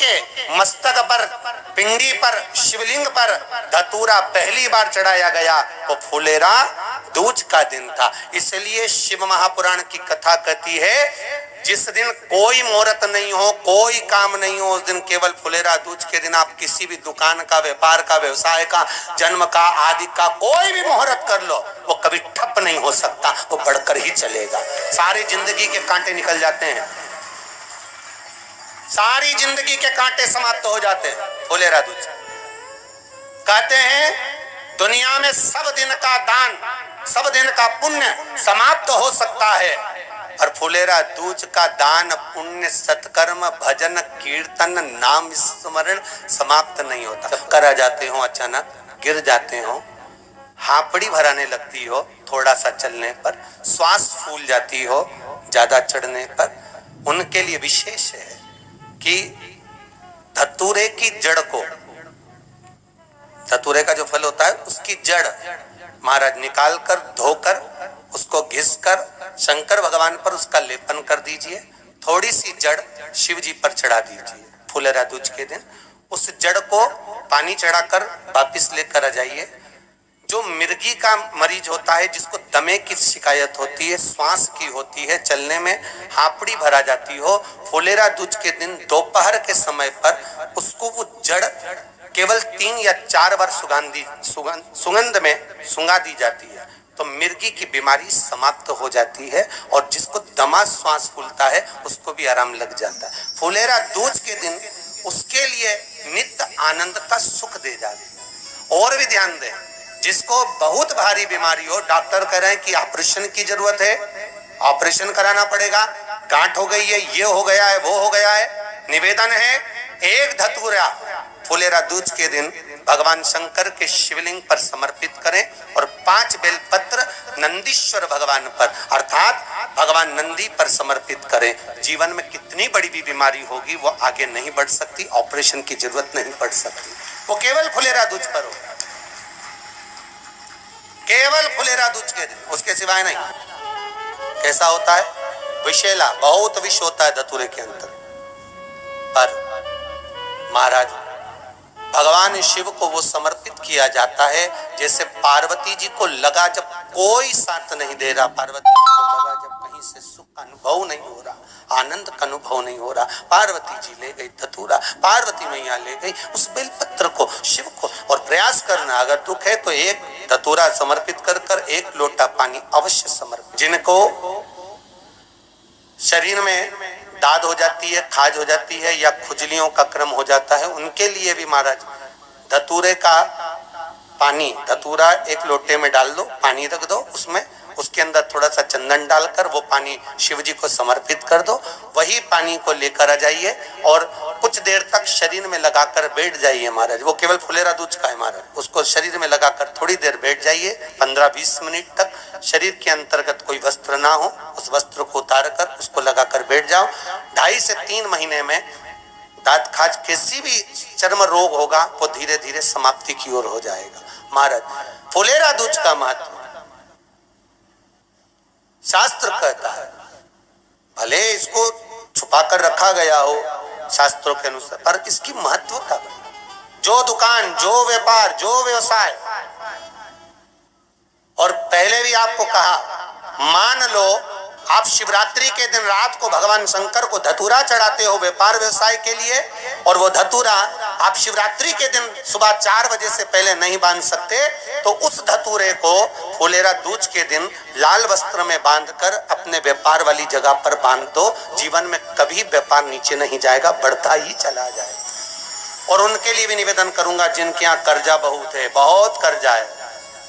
के मस्तक पर, पिंडी पर, शिवलिंग पर धतूरा पहली बार चढ़ाया गया वो फुलेरा दूज का दिन था। इसलिए शिव महापुराण की कथा कहती है जिस दिन कोई मुहूर्त नहीं हो, कोई काम नहीं हो, उस दिन केवल फुलेरा दूज के दिन आप किसी भी दुकान का, व्यापार का, व्यवसाय का, जन्म का, आदि का कोई भी मुहूर्त कर लो, वो कभी ठप नहीं हो सकता, वो बढ़कर ही चलेगा। सारी जिंदगी के कांटे निकल जाते हैं, सारी जिंदगी के कांटे समाप्त हो जाते हैं फुलेरा दूज। कहते हैं दुनिया में सब दिन का दान, सब दिन का पुण्य समाप्त हो सकता है, और फुलेरा दूज का दान, पुण्य, सत्कर्म, भजन, कीर्तन, नाम स्मरण समाप्त नहीं होता। चक्कर आ जाते हो, अचानक गिर जाते हो, हापड़ी भराने लगती हो थोड़ा सा चलने पर, श्वास फूल जाती हो ज्यादा चढ़ने पर, उनके लिए विशेष है कि धतूरे की जड़ को, धतूरे का जो फल होता है उसकी जड़ महाराज निकाल कर, धोकर, उसको घिसकर शंकर भगवान पर उसका लेपन कर दीजिए। थोड़ी सी जड़ शिव जी पर चढ़ा दीजिए फुलेरा दूज के दिन। उस जड़ को पानी चढ़ाकर वापिस लेकर आ जाइए। जो मिर्गी का मरीज होता है, जिसको दमे की शिकायत होती है, श्वास की होती है, चलने में हापड़ी भरा जाती हो, फुलेरा दूज के दिन दोपहर के समय पर उसको वो जड़ केवल 3 या 4 बार सुगंध में सुंगा दी जाती है, तो मिर्गी की बीमारी समाप्त हो जाती है, और जिसको दमा श्वास फूलता है उसको भी आराम लग जाता है। फुलेरा दूज के दिन उसके लिए नित्य आनंद का सुख दे जाती है। और भी ध्यान दें, जिसको बहुत भारी बीमारी हो, डॉक्टर कह रहे हैं कि ऑपरेशन की जरूरत है, ऑपरेशन कराना पड़ेगा, गांठ हो गई है, ये हो गया है, वो हो गया है, निवेदन है एक धतूरा फुलेरा दूज के दिन भगवान शंकर के शिवलिंग पर समर्पित करें, और 5 बेलपत्र नंदीश्वर भगवान पर अर्थात भगवान नंदी पर समर्पित करें। जीवन में कितनी बड़ी भी बीमारी होगी वो आगे नहीं बढ़ सकती, ऑपरेशन की जरूरत नहीं पड़ सकती, वो केवल फुलेरा दूज पर हो, केवल फुलेरा दूज के दिन, उसके सिवाय नहीं। कैसा होता है? विषैला, बहुत विष होता है धतूरे के अंदर, पर महाराज भगवान शिव को वो समर्पित किया जाता है जैसे पार्वती जी को लगा जब कोई साथ नहीं दे रहा, पार्वती जी को लगा जब कहीं से सुख का अनुभव नहीं हो रहा, आनंद का अनुभव नहीं हो रहा, पार्वती जी ले गई धतूरा, पार्वती मैया ले गई उस बेलपत्र को शिव को। और प्रयास करना, अगर दुख है तो एक धतूरा समर्पित कर कर 1 लोटा पानी अवश्य समर्पित। जिनको शरीर में दाद हो जाती है, खाज हो जाती है, या खुजलियों का क्रम हो जाता है, उनके लिए भी महाराज धतूरे का पानी, धतूरा 1 लोटे में डाल दो, पानी रख दो उसमें, उसके अंदर थोड़ा सा चंदन डालकर वो पानी शिव जी को समर्पित कर दो। वही पानी को लेकर आ जाइए और कुछ देर तक शरीर में लगाकर बैठ जाइए महाराज। वो केवल फुलेरा दूज का है महाराज, उसको शरीर में लगाकर थोड़ी देर बैठ जाइए, 15-20 मिनट तक। शरीर के अंतर्गत कोई वस्त्र ना हो, उस वस्त्र को उतार कर उसको लगाकर बैठ जाओ। 2.5 से 3 महीने में दांत खाज किसी भी चर्म रोग होगा वो धीरे धीरे समाप्ति की ओर हो जाएगा। महाराज फुलेरा दूज का महत्व शास्त्र कहता है, भले इसको छुपा कर रखा गया हो शास्त्रों के अनुसार, पर इसकी महत्व का जो दुकान, जो व्यापार, जो व्यवसाय, और पहले भी आपको कहा, मान लो आप शिवरात्रि के दिन रात को भगवान शंकर को धतूरा चढ़ाते हो व्यापार व्यवसाय के लिए, और वो धतूरा आप शिवरात्रि के दिन सुबह 4 बजे से पहले नहीं बांध सकते, तो उस धतूरे को फुलेरा दूज के दिन लाल वस्त्र में बांधकर अपने व्यापार वाली जगह पर बांध दो। जीवन में कभी व्यापार नीचे नहीं जाएगा, बढ़ता ही चला जाएगा। और उनके लिए भी निवेदन करूंगा जिनके यहाँ कर्जा बहुत है, बहुत कर्जा है,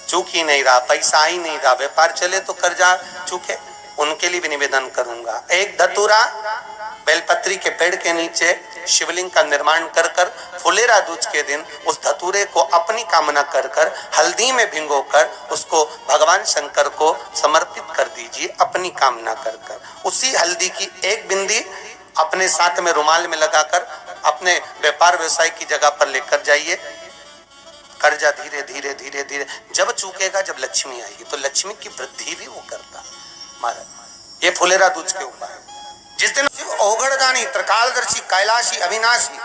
चूक ही नहीं रहा, पैसा ही नहीं रहा, व्यापार चले तो कर्जा चूके, उनके लिए भी निवेदन करूंगा। एक धतूरा बेलपत्री के पेड़ के नीचे शिवलिंग का निर्माण कर कर फुलेरा दूज के दिन उस धतूरे को अपनी कामना कर कर हल्दी में भिगोकर उसको भगवान शंकर को समर्पित कर दीजिए अपनी कामना कर कर। उसी हल्दी की 1 बिंदी अपने साथ में रुमाल में लगाकर अपने व्यापार व्यवसाय की जगह पर लेकर जाइए। कर्जा धीरे धीरे धीरे धीरे जब चूकेगा, जब लक्ष्मी आएगी, तो लक्ष्मी की वृद्धि भी वो करता है। महाराज ये फुलेरा दूज के उपाय। जिस दिन शिव ओगड़दानी, त्रिकालदर्शी, कैलाशी, अविनाशी,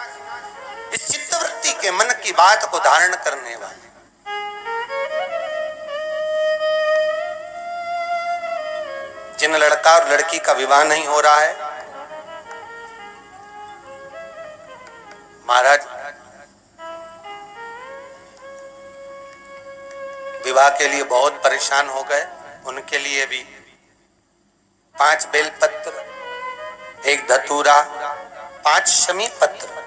चित्तवृत्ति के मन की बात को धारण करने वाले। जिन लड़का और लड़की का विवाह नहीं हो रहा है, महाराज विवाह के लिए बहुत परेशान हो गए, उनके लिए भी 5 बेलपत्र, 1 धतूरा, 5 शमी पत्र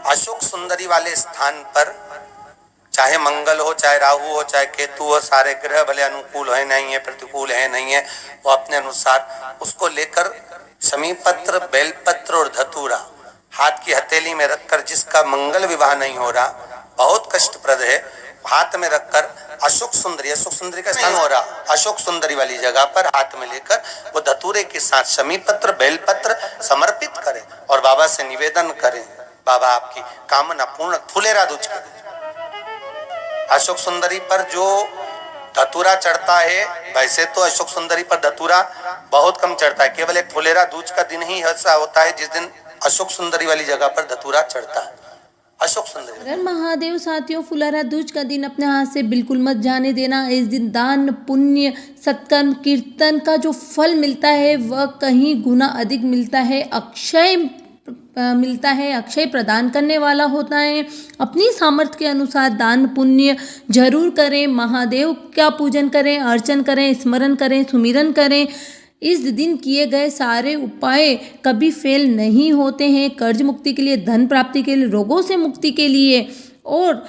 अशोक सुंदरी वाले स्थान पर, चाहे मंगल हो, चाहे राहु हो, चाहे केतु हो, सारे ग्रह भले अनुकूल है नहीं है, प्रतिकूल है नहीं है, वो अपने अनुसार उसको लेकर शमी पत्र, बेलपत्र और धतूरा हाथ की हथेली में रखकर, जिसका मंगल विवाह नहीं हो रहा, बहुत कष्टप्रद है, हाथ में रखकर अशोक सुंदरी का स्थान हो रहा, अशोक सुंदरी वाली जगह पर हाथ में लेकर वो धतूरे के साथ शमी पत्र, बेलपत्र समर्पित करें और बाबा से निवेदन करें, बाबा आपकी कामना पूर्ण, फुलेरा दूज करें। अशोक सुंदरी पर जो धतूरा चढ़ता है, वैसे तो अशोक सुंदरी पर धतूरा बहुत कम चढ़ता है, केवल एक फुलेरा दूज का दिन ही ऐसा होता है जिस दिन अशोक सुंदरी वाली जगह पर धतूरा चढ़ता है। अशोक सुंदरी अगर महादेव साथियों, फुलेरा दूज का दिन अपने हाथ से बिल्कुल मत जाने देना। इस दिन दान, पुण्य, सत्कर्म, कीर्तन का जो फल मिलता है वह कहीं गुना अधिक मिलता है, अक्षय मिलता है, अक्षय प्रदान करने वाला होता है। अपनी सामर्थ्य के अनुसार दान पुण्य जरूर करें, महादेव का पूजन करें, अर्चन करें, स्मरण करें, सुमिरन करें। इस दिन किए गए सारे उपाय कभी फेल नहीं होते हैं। कर्ज मुक्ति के लिए, धन प्राप्ति के लिए, रोगों से मुक्ति के लिए और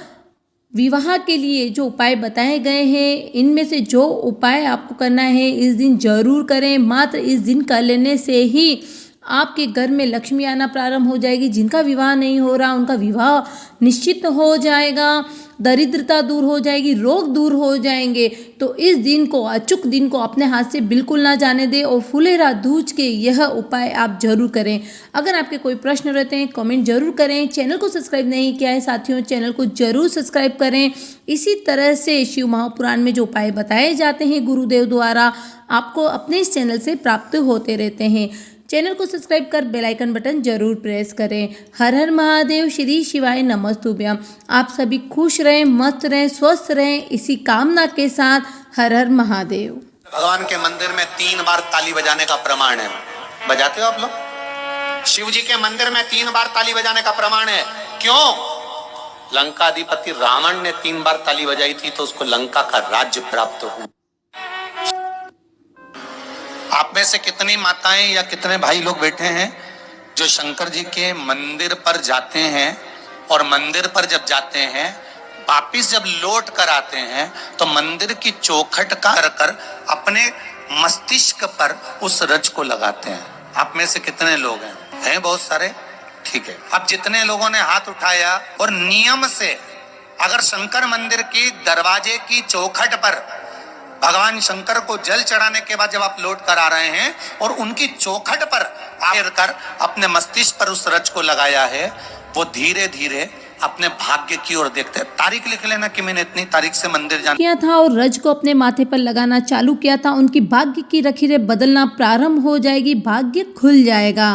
विवाह के लिए जो उपाय बताए गए हैं, इनमें से जो उपाय आपको करना है इस दिन जरूर करें। मात्र इस दिन कर लेने से ही आपके घर में लक्ष्मी आना प्रारंभ हो जाएगी। जिनका विवाह नहीं हो रहा उनका विवाह निश्चित हो जाएगा, दरिद्रता दूर हो जाएगी, रोग दूर हो जाएंगे। तो इस दिन को, अचूक दिन को अपने हाथ से बिल्कुल ना जाने दें और फुलेरा दूज के यह उपाय आप जरूर करें। अगर आपके कोई प्रश्न रहते हैं कमेंट जरूर करें। चैनल को सब्सक्राइब नहीं किया है साथियों, चैनल को जरूर सब्सक्राइब करें। इसी तरह से शिव महापुराण में जो उपाय बताए जाते हैं गुरुदेव द्वारा, आपको अपने इस चैनल से प्राप्त होते रहते हैं। चैनल को सब्सक्राइब कर बेल आइकन बटन जरूर प्रेस करें। हर हर महादेव, श्री शिवाय नमस्तुभ्यम। आप सभी खुश रहें, मस्त रहें, स्वस्थ रहें, इसी कामना के साथ हर हर महादेव। भगवान के मंदिर में 3 बार ताली बजाने का प्रमाण है। बजाते हो आप लोग? शिव जी के मंदिर में 3 बार ताली बजाने का प्रमाण है। क्यों? लंकाधिपति रावण ने 3 बार ताली बजाई थी तो उसको लंका का राज्य प्राप्त हुआ। आप में से कितनी माताएं या कितने भाई लोग बैठे हैं जो शंकर जी के मंदिर पर जाते हैं और मंदिर पर जब जाते हैं वापिस जब लौट कर आते हैं तो मंदिर की चौखट का कर अपने मस्तिष्क पर उस रज को लगाते हैं? आप में से कितने लोग हैं बहुत सारे? ठीक है। अब जितने लोगों ने हाथ उठाया और नियम से अगर शंकर मंदिर की दरवाजे की चौखट पर भगवान शंकर को जल चढ़ाने के बाद जब आप लौट कर आ रहे हैं और उनकी चौखट पर कर अपने मस्तिष्क पर उस रज को लगाया है, वो धीरे धीरे अपने भाग्य की ओर देखते हैं। तारीख लिख लेना कि मैंने इतनी तारीख से मंदिर जाना किया था और रज को अपने माथे पर लगाना चालू किया था। उनकी भाग्य की लकीरें बदलना प्रारंभ हो जाएगी, भाग्य खुल जाएगा।